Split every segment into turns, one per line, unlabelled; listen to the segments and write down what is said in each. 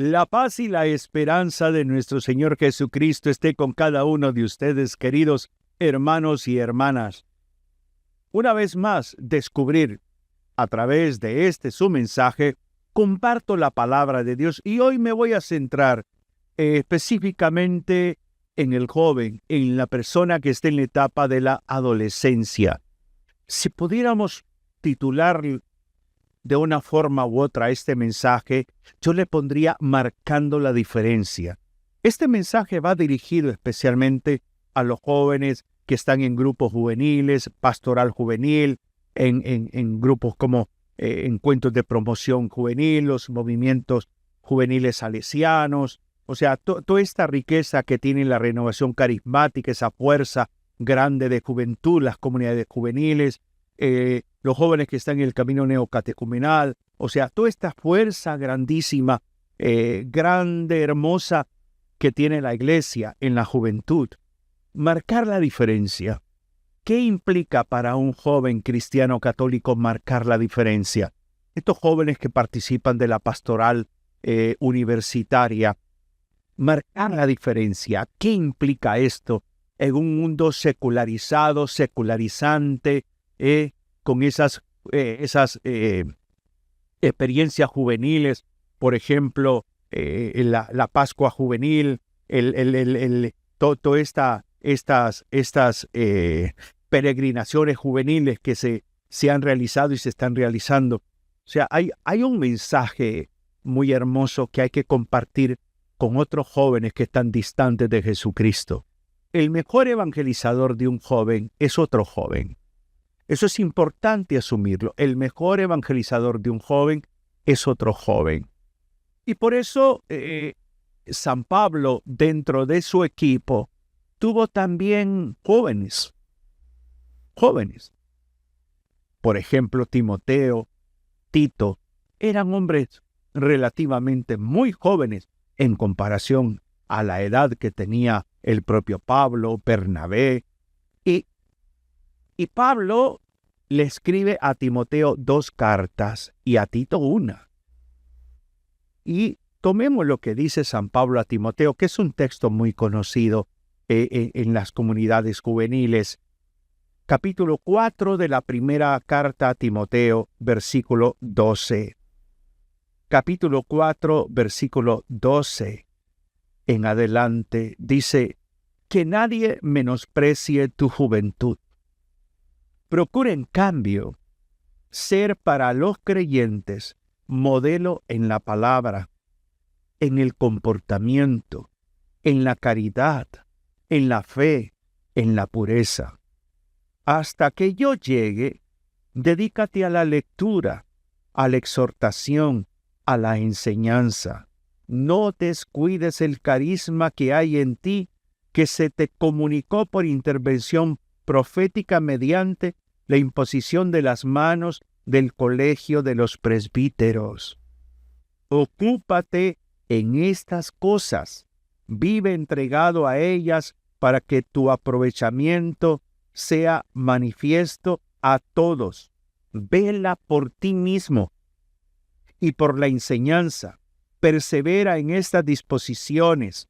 La paz y la esperanza de nuestro Señor Jesucristo esté con cada uno de ustedes, queridos hermanos y hermanas. Una vez más, descubrir a través de su mensaje, comparto la palabra de Dios y hoy me voy a centrar específicamente en el joven, en la persona que está en la etapa de la adolescencia. Si pudiéramos titular de una forma u otra este mensaje, yo le pondría marcando la diferencia. Este mensaje va dirigido especialmente a los jóvenes que están en grupos juveniles, pastoral juvenil, en grupos como encuentros de promoción juvenil, los movimientos juveniles salesianos, o sea, toda esta riqueza que tiene la renovación carismática, esa fuerza grande de juventud, las comunidades juveniles, los jóvenes que están en el camino neocatecumenal, o sea, toda esta fuerza grandísima, grande, hermosa que tiene la iglesia en la juventud. Marcar la diferencia. ¿Qué implica para un joven cristiano católico marcar la diferencia? Estos jóvenes que participan de la pastoral universitaria, marcar la diferencia. ¿Qué implica esto en un mundo secularizado, secularizante, con esas experiencias juveniles, por ejemplo, la Pascua juvenil, todas estas peregrinaciones juveniles que se han realizado y se están realizando? O sea, hay un mensaje muy hermoso que hay que compartir con otros jóvenes que están distantes de Jesucristo. El mejor evangelizador de un joven es otro joven. Eso es importante asumirlo. El mejor evangelizador de un joven es otro joven. Y por eso San Pablo, dentro de su equipo, tuvo también jóvenes. Por ejemplo, Timoteo, Tito, eran hombres relativamente muy jóvenes en comparación a la edad que tenía el propio Pablo, Bernabé. Y Pablo le escribe a Timoteo 2 cartas y a Tito 1. Y tomemos lo que dice San Pablo a Timoteo, que es un texto muy conocido en las comunidades juveniles. Capítulo 4 de la primera carta a Timoteo, versículo 12. Capítulo 4, versículo 12 en adelante, dice: que nadie menosprecie tu juventud. Procura, en cambio, ser para los creyentes modelo en la palabra, en el comportamiento, en la caridad, en la fe, en la pureza. Hasta que yo llegue, dedícate a la lectura, a la exhortación, a la enseñanza. No descuides el carisma que hay en ti, que se te comunicó por intervención profética mediante la imposición de las manos del colegio de los presbíteros. Ocúpate en estas cosas, vive entregado a ellas para que tu aprovechamiento sea manifiesto a todos. Vela por ti mismo y por la enseñanza. Persevera en estas disposiciones,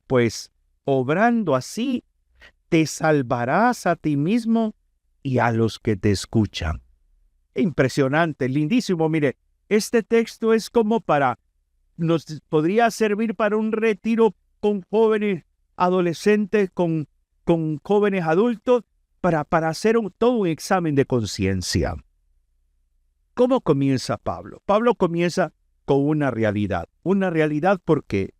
pues obrando así te salvarás a ti mismo y a los que te escuchan. Impresionante, lindísimo. Mire, este texto es como nos podría servir para un retiro con jóvenes adolescentes, con jóvenes adultos, para hacer todo un examen de conciencia. ¿Cómo comienza Pablo? Pablo comienza con una realidad. Una realidad, ¿por qué?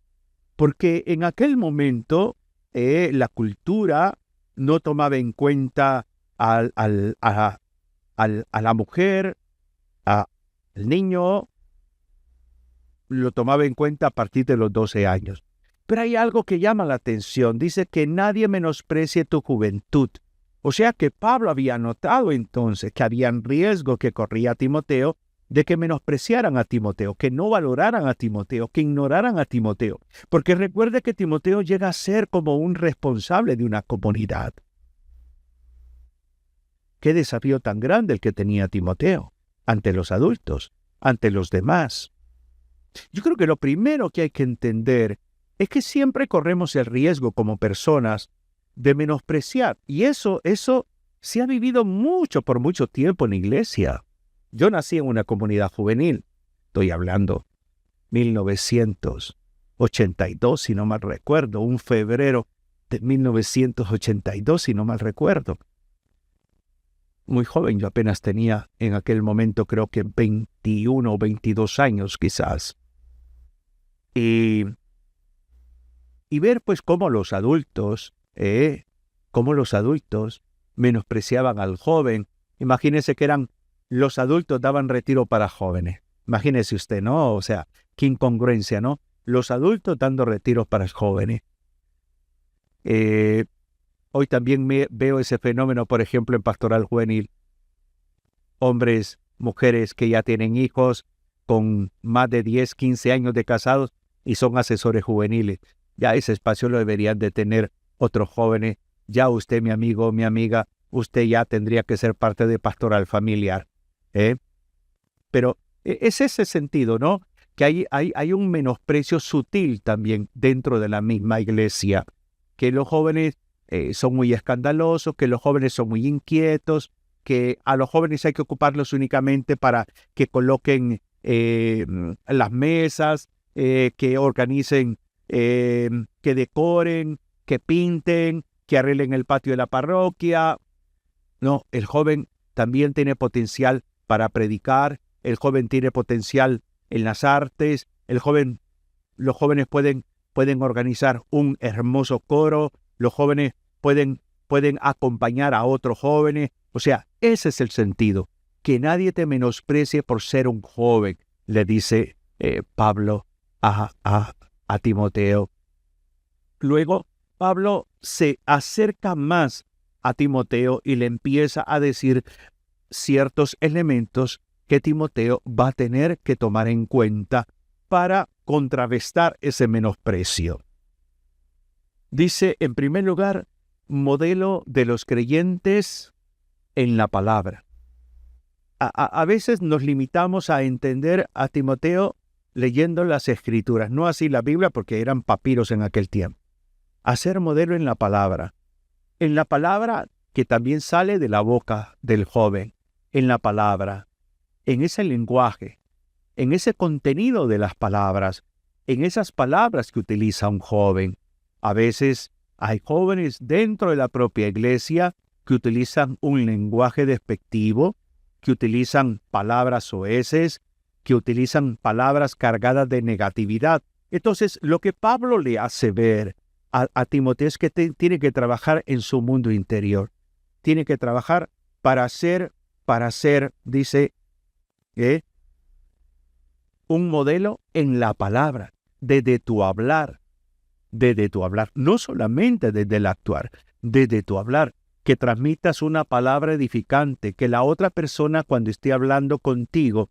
Porque en aquel momento la cultura no tomaba en cuenta a la mujer, al niño, lo tomaba en cuenta a partir de los 12 años. Pero hay algo que llama la atención. Dice que nadie menosprecie tu juventud. O sea que Pablo había notado entonces que había un riesgo que corría Timoteo de que menospreciaran a Timoteo, que no valoraran a Timoteo, que ignoraran a Timoteo. Porque recuerde que Timoteo llega a ser como un responsable de una comunidad. Qué desafío tan grande el que tenía Timoteo ante los adultos, ante los demás. Yo creo que lo primero que hay que entender es que siempre corremos el riesgo como personas de menospreciar. Y eso se ha vivido por mucho tiempo en la iglesia. Yo nací en una comunidad juvenil. Estoy hablando 1982, si no mal recuerdo, un febrero de 1982, si no mal recuerdo. Muy joven, yo apenas tenía en aquel momento creo que 21 o 22 años quizás. Y ver pues cómo los adultos menospreciaban al joven. Imagínense que los adultos daban retiro para jóvenes. Imagínese usted, ¿no? O sea, qué incongruencia, ¿no? Los adultos dando retiros para jóvenes. Hoy también veo ese fenómeno, por ejemplo, en pastoral juvenil. Hombres, mujeres que ya tienen hijos con más de 10, 15 años de casados y son asesores juveniles. Ya ese espacio lo deberían de tener otros jóvenes. Ya usted, mi amigo, mi amiga, usted ya tendría que ser parte de pastoral familiar. Pero es ese sentido, ¿no? Que hay un menosprecio sutil también dentro de la misma iglesia, que los jóvenes son muy escandalosos, que los jóvenes son muy inquietos, que a los jóvenes hay que ocuparlos únicamente para que coloquen las mesas, que organicen, que decoren, que pinten, que arreglen el patio de la parroquia. No, el joven también tiene potencial para predicar, el joven tiene potencial en las artes, los jóvenes pueden organizar un hermoso coro, los jóvenes pueden acompañar a otros jóvenes. O sea, ese es el sentido, que nadie te menosprecie por ser un joven, le dice Pablo a Timoteo. Luego, Pablo se acerca más a Timoteo y le empieza a decir ciertos elementos que Timoteo va a tener que tomar en cuenta para contrarrestar ese menosprecio. Dice, en primer lugar, modelo de los creyentes en la palabra. A veces nos limitamos a entender a Timoteo leyendo las Escrituras, no así la Biblia porque eran papiros en aquel tiempo. A ser modelo en la palabra que también sale de la boca del joven, en la palabra, en ese lenguaje, en ese contenido de las palabras, en esas palabras que utiliza un joven. A veces hay jóvenes dentro de la propia iglesia que utilizan un lenguaje despectivo, que utilizan palabras soeces, que utilizan palabras cargadas de negatividad. Entonces, lo que Pablo le hace ver a Timoteo es que tiene que trabajar en su mundo interior. Tiene que trabajar para ser, dice, un modelo en la palabra, desde tu hablar, no solamente desde el actuar, desde tu hablar, que transmitas una palabra edificante, que la otra persona cuando esté hablando contigo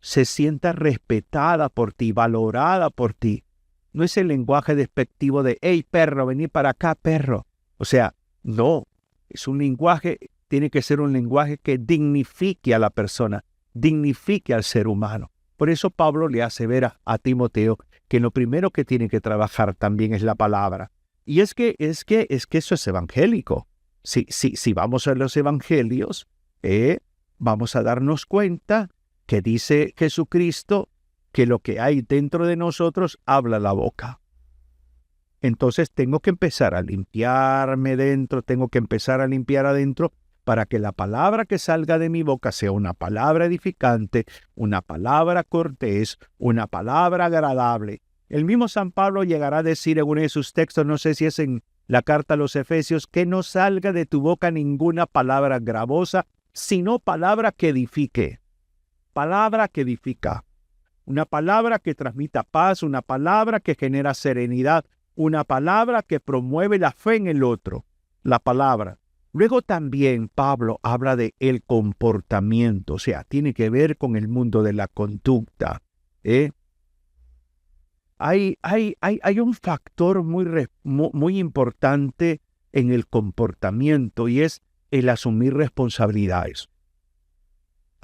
se sienta respetada por ti, valorada por ti. No es el lenguaje despectivo de, hey perro, vení para acá, perro. O sea, no, es un lenguaje, tiene que ser un lenguaje que dignifique a la persona, dignifique al ser humano. Por eso Pablo le hace ver a Timoteo que lo primero que tiene que trabajar también es la palabra. Y es que eso es evangélico. Si vamos a los evangelios, vamos a darnos cuenta que dice Jesucristo que lo que hay dentro de nosotros habla la boca. Entonces tengo que empezar a limpiarme dentro, tengo que empezar a limpiar adentro para que la palabra que salga de mi boca sea una palabra edificante, una palabra cortés, una palabra agradable. El mismo San Pablo llegará a decir en uno de sus textos, no sé si es en la carta a los Efesios, que no salga de tu boca ninguna palabra gravosa, sino palabra que edifique. Palabra que edifica. Una palabra que transmita paz, una palabra que genera serenidad, una palabra que promueve la fe en el otro. La palabra. Luego también Pablo habla de el comportamiento, o sea, tiene que ver con el mundo de la conducta. Hay un factor muy importante en el comportamiento y es el asumir responsabilidades.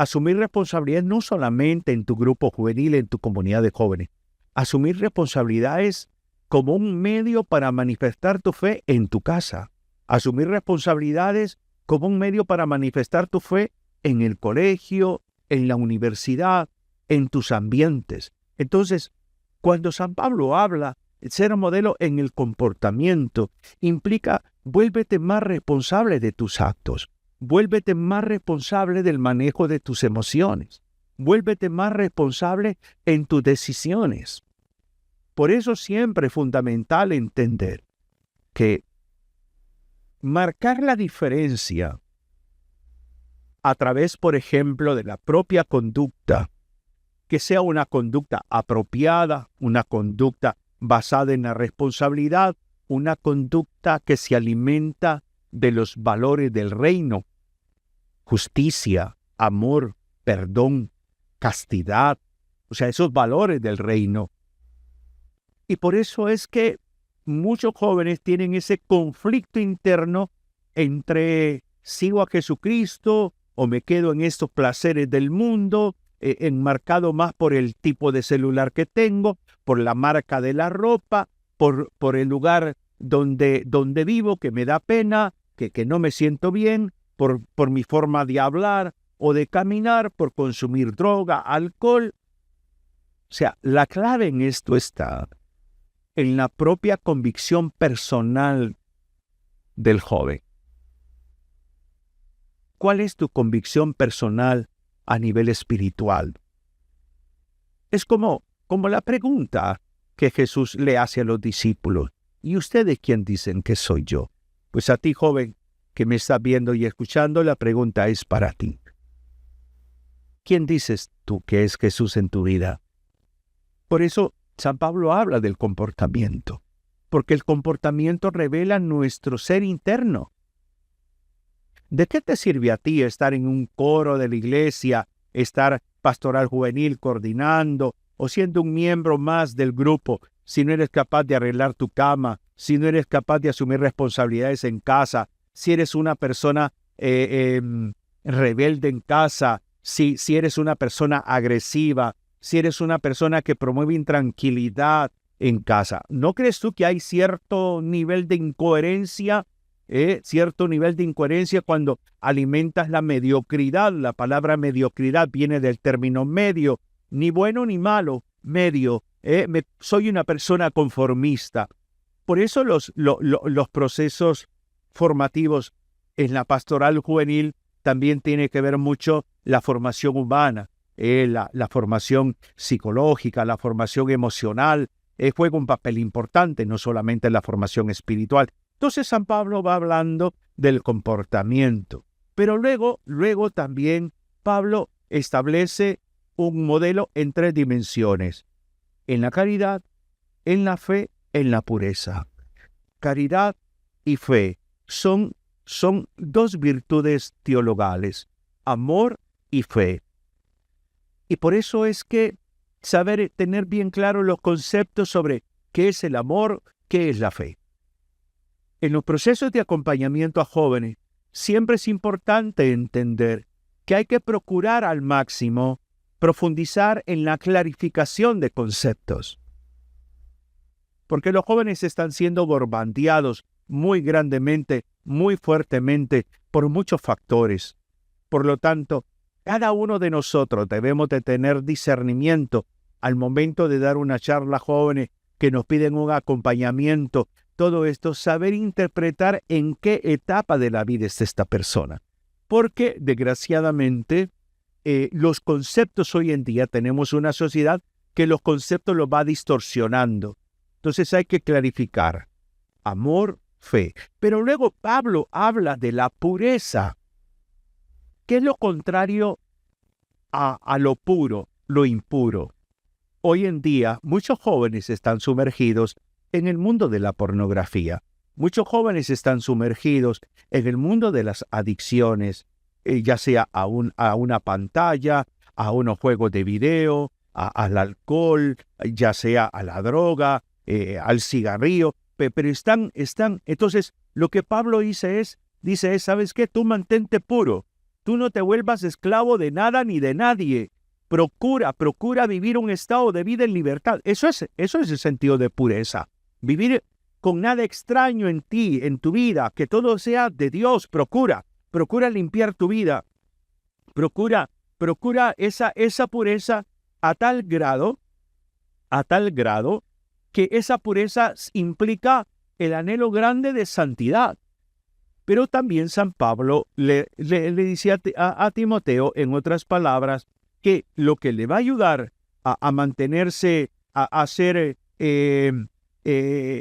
Asumir responsabilidad no solamente en tu grupo juvenil, en tu comunidad de jóvenes. Asumir responsabilidades como un medio para manifestar tu fe en tu casa. Asumir responsabilidades como un medio para manifestar tu fe en el colegio, en la universidad, en tus ambientes. Entonces, cuando San Pablo habla de ser modelo en el comportamiento, implica vuélvete más responsable de tus actos. Vuélvete más responsable del manejo de tus emociones. Vuélvete más responsable en tus decisiones. Por eso siempre es fundamental entender que marcar la diferencia a través, por ejemplo, de la propia conducta, que sea una conducta apropiada, una conducta basada en la responsabilidad, una conducta que se alimenta de los valores del reino, justicia, amor, perdón, castidad, o sea, esos valores del reino. Y por eso es que muchos jóvenes tienen ese conflicto interno entre sigo a Jesucristo o me quedo en estos placeres del mundo, enmarcado más por el tipo de celular que tengo, por la marca de la ropa, por el lugar donde vivo, que me da pena, que no me siento bien, por mi forma de hablar o de caminar, por consumir droga, alcohol. O sea, la clave en esto está en la propia convicción personal del joven. ¿Cuál es tu convicción personal a nivel espiritual? Es como la pregunta que Jesús le hace a los discípulos. ¿Y ustedes quién dicen que soy yo? Pues a ti, joven, que me estás viendo y escuchando, la pregunta es para ti. ¿Quién dices tú que es Jesús en tu vida? Por eso San Pablo habla del comportamiento, porque el comportamiento revela nuestro ser interno. ¿De qué te sirve a ti estar en un coro de la iglesia, estar pastoral juvenil coordinando o siendo un miembro más del grupo si no eres capaz de arreglar tu cama, si no eres capaz de asumir responsabilidades en casa, si eres una persona rebelde en casa, si eres una persona agresiva, si eres una persona que promueve intranquilidad en casa? ¿No crees tú que hay cierto nivel de incoherencia? Cierto nivel de incoherencia cuando alimentas la mediocridad. La palabra mediocridad viene del término medio, ni bueno ni malo, medio. Soy una persona conformista. Por eso los procesos formativos en la pastoral juvenil también tiene que ver mucho la formación humana, la formación psicológica, la formación emocional, juega un papel importante, no solamente la formación espiritual. Entonces San Pablo va hablando del comportamiento, pero luego también Pablo establece un modelo en 3 dimensiones: en la caridad, en la fe, en la pureza. Caridad y fe son 2 virtudes teologales, amor y fe. Y por eso es que tener bien claro los conceptos sobre qué es el amor, qué es la fe. En los procesos de acompañamiento a jóvenes, siempre es importante entender que hay que procurar al máximo profundizar en la clarificación de conceptos. Porque los jóvenes están siendo bombardeados muy grandemente, muy fuertemente, por muchos factores. Por lo tanto, cada uno de nosotros debemos de tener discernimiento al momento de dar una charla a jóvenes que nos piden un acompañamiento. Todo esto, saber interpretar en qué etapa de la vida está esta persona. Porque, desgraciadamente, los conceptos hoy en día, tenemos una sociedad que los conceptos los va distorsionando. Entonces hay que clarificar. Amor, fe. Pero luego Pablo habla de la pureza. ¿Qué es lo contrario a lo puro, lo impuro? Hoy en día, muchos jóvenes están sumergidos en el mundo de la pornografía. Muchos jóvenes están sumergidos en el mundo de las adicciones, ya sea a una pantalla, a unos juegos de video, al alcohol, ya sea a la droga, al cigarrillo, pero están. Entonces, lo que Pablo dice es, ¿sabes qué? Tú mantente puro, Tú no te vuelvas esclavo de nada ni de nadie. Procura vivir un estado de vida en libertad. Eso es el sentido de pureza. Vivir con nada extraño en ti, en tu vida, que todo sea de Dios. Procura limpiar tu vida. Procura esa pureza a tal grado que esa pureza implica el anhelo grande de santidad. Pero también San Pablo le dice a Timoteo, en otras palabras, que lo que le va a ayudar a mantenerse, a ser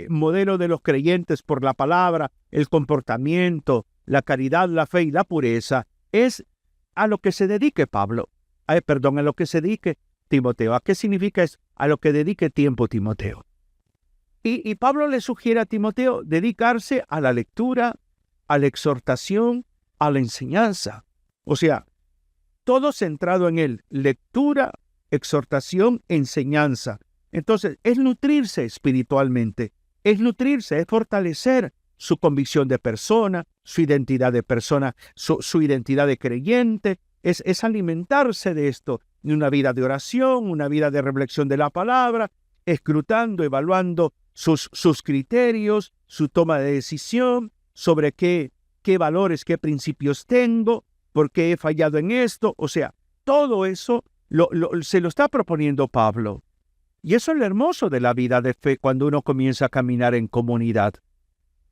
modelo de los creyentes por la palabra, el comportamiento, la caridad, la fe y la pureza, es a lo que se dedique a lo que se dedique Timoteo. ¿A qué significa eso? A lo que dedique tiempo Timoteo. Y Pablo le sugiere a Timoteo dedicarse a la lectura, a la exhortación, a la enseñanza. O sea, todo centrado en él. Lectura, exhortación, enseñanza. Entonces, es nutrirse espiritualmente. Es fortalecer su convicción de persona, su identidad de persona, su identidad de creyente. Es alimentarse de esto, de una vida de oración, una vida de reflexión de la palabra, escrutando, evaluando sus criterios, su toma de decisión, sobre qué valores, qué principios tengo, por qué he fallado en esto. O sea, todo eso se lo está proponiendo Pablo. Y eso es lo hermoso de la vida de fe cuando uno comienza a caminar en comunidad.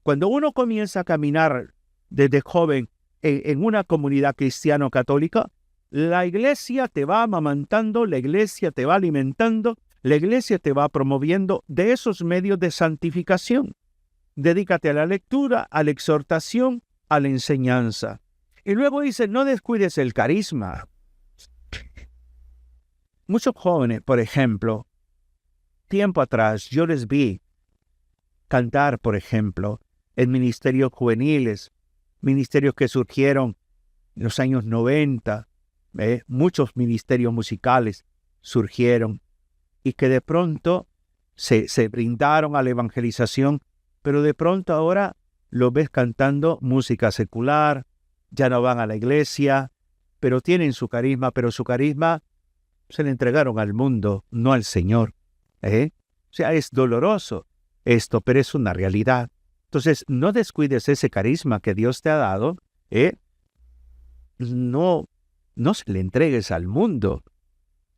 Cuando uno comienza a caminar desde joven en una comunidad cristiano-católica, la iglesia te va amamantando, la iglesia te va alimentando, la iglesia te va promoviendo de esos medios de santificación. Dedícate a la lectura, a la exhortación, a la enseñanza. Y luego dice, no descuides el carisma. Muchos jóvenes, por ejemplo, tiempo atrás yo les vi cantar, por ejemplo, en ministerios juveniles, ministerios que surgieron en los años 90, muchos ministerios musicales surgieron y que de pronto se brindaron a la evangelización, pero de pronto ahora los ves cantando música secular, ya no van a la iglesia, pero tienen su carisma, pero su carisma se le entregaron al mundo, no al Señor. O sea, es doloroso esto, pero es una realidad. Entonces, no descuides ese carisma que Dios te ha dado, no se le entregues al mundo.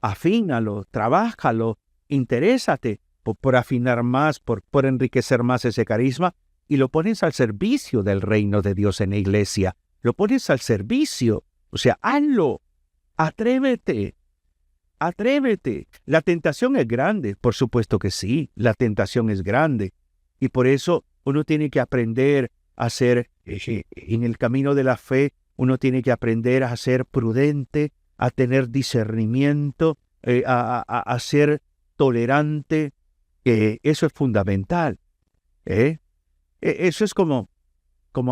Afínalo, trabájalo, interésate por afinar más, por enriquecer más ese carisma, y lo pones al servicio del reino de Dios en la iglesia. Lo pones al servicio. O sea, hazlo. Atrévete. La tentación es grande, por supuesto que sí, la tentación es grande. Y por eso uno tiene que aprender a ser, en el camino de la fe, uno tiene que aprender a ser prudente, a tener discernimiento, a ser tolerante. Eso es fundamental. Eso es como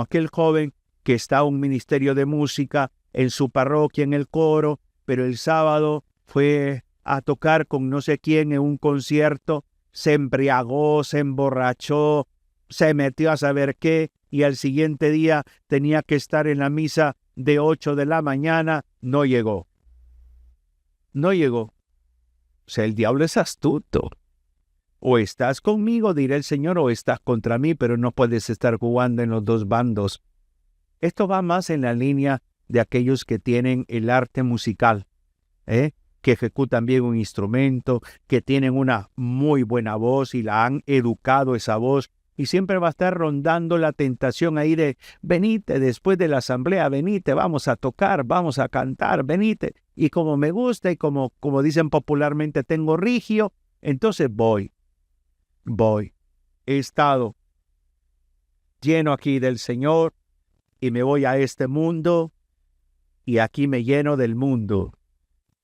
aquel joven que está en un ministerio de música en su parroquia, en el coro, pero el sábado fue a tocar con no sé quién en un concierto, se embriagó, se emborrachó, se metió a saber qué, y al siguiente día tenía que estar en la misa de 8 de la mañana, no llegó. O sea, el diablo es astuto. O estás conmigo, dirá el Señor, o estás contra mí, pero no puedes estar jugando en los dos bandos. Esto va más en la línea de aquellos que tienen el arte musical, que ejecutan bien un instrumento, que tienen una muy buena voz y la han educado esa voz, y siempre va a estar rondando la tentación ahí de, venite después de la asamblea, venite, vamos a tocar, vamos a cantar, venite, y como me gusta y como dicen popularmente, tengo rigio, entonces voy. He estado lleno aquí del Señor y me voy a este mundo y aquí me lleno del mundo.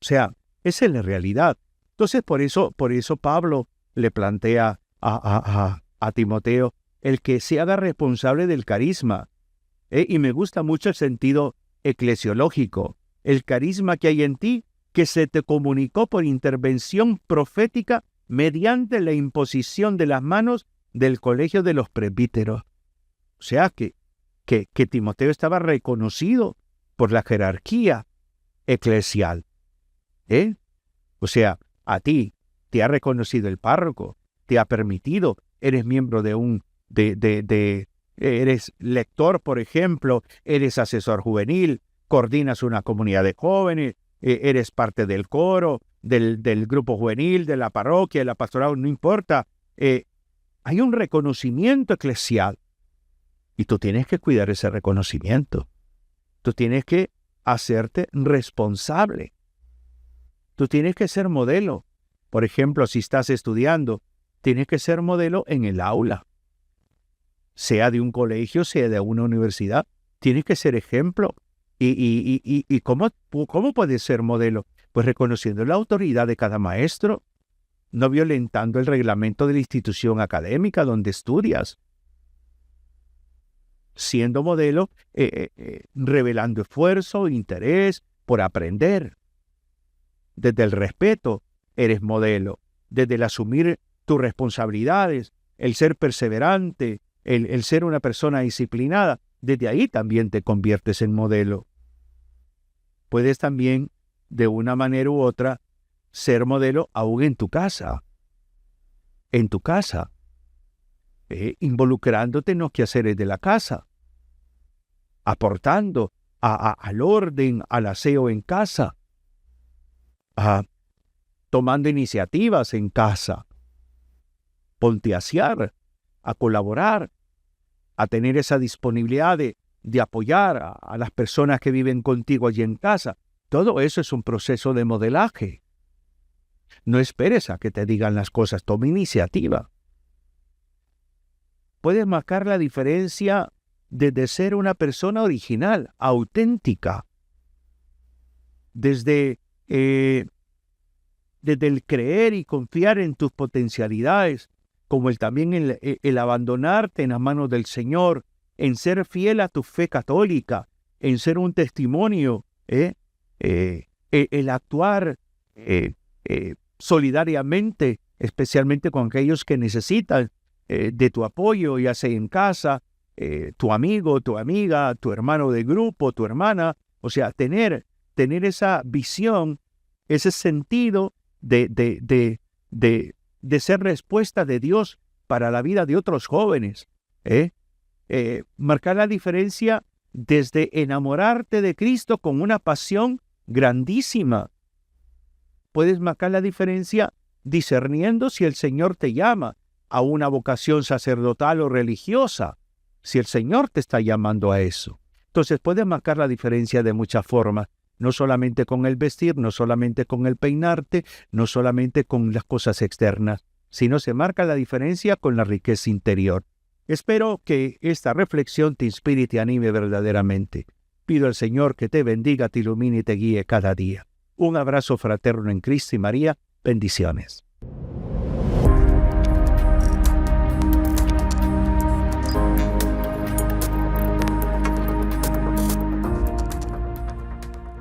O sea, esa es la realidad. Entonces, por eso Pablo le plantea a Timoteo el que se haga responsable del carisma. Y me gusta mucho el sentido eclesiológico. El carisma que hay en ti, que se te comunicó por intervención profética mediante la imposición de las manos del colegio de los presbíteros. O sea que Timoteo estaba reconocido por la jerarquía eclesial. O sea, a ti te ha reconocido el párroco, te ha permitido, eres miembro eres lector, por ejemplo, eres asesor juvenil, coordinas una comunidad de jóvenes, eres parte del coro, del grupo juvenil, de la parroquia, de la pastoral, no importa. Hay un reconocimiento eclesial y tú tienes que cuidar ese reconocimiento. Tú tienes que hacerte responsable. Tú tienes que ser modelo. Por ejemplo, si estás estudiando, tienes que ser modelo en el aula. Sea de un colegio, sea de una universidad, tienes que ser ejemplo. ¿Y cómo puedes ser modelo? Pues reconociendo la autoridad de cada maestro, no violentando el reglamento de la institución académica donde estudias. Siendo modelo, revelando esfuerzo, interés por aprender. Desde el respeto eres modelo, desde el asumir tus responsabilidades, el ser perseverante, el ser una persona disciplinada, desde ahí también te conviertes en modelo. Puedes también, de una manera u otra, ser modelo aún en tu casa. En tu casa. Involucrándote en los quehaceres de la casa. Aportando al orden, al aseo en casa. Tomando iniciativas en casa. Ponte a asear, a colaborar, a tener esa disponibilidad de apoyar a las personas que viven contigo allí en casa. Todo eso es un proceso de modelaje. No esperes a que te digan las cosas, toma iniciativa. Puedes marcar la diferencia desde ser una persona original, auténtica, desde el creer y confiar en tus potencialidades, como también el abandonarte en las manos del Señor, en ser fiel a tu fe católica, en ser un testimonio, el actuar solidariamente, especialmente con aquellos que necesitan de tu apoyo, ya sea en casa, tu amigo, tu amiga, tu hermano de grupo, tu hermana. O sea, tener esa visión, ese sentido de ser respuesta de Dios para la vida de otros jóvenes. Marcar la diferencia desde enamorarte de Cristo con una pasión grandísima. Puedes marcar la diferencia discerniendo si el Señor te llama a una vocación sacerdotal o religiosa, si el Señor te está llamando a eso. Entonces puedes marcar la diferencia de muchas formas, no solamente con el vestir, no solamente con el peinarte, no solamente con las cosas externas, sino se marca la diferencia con la riqueza interior. Espero que esta reflexión te inspire y te anime verdaderamente. Pido al Señor que te bendiga, te ilumine y te guíe cada día. Un abrazo fraterno en Cristo y María. Bendiciones.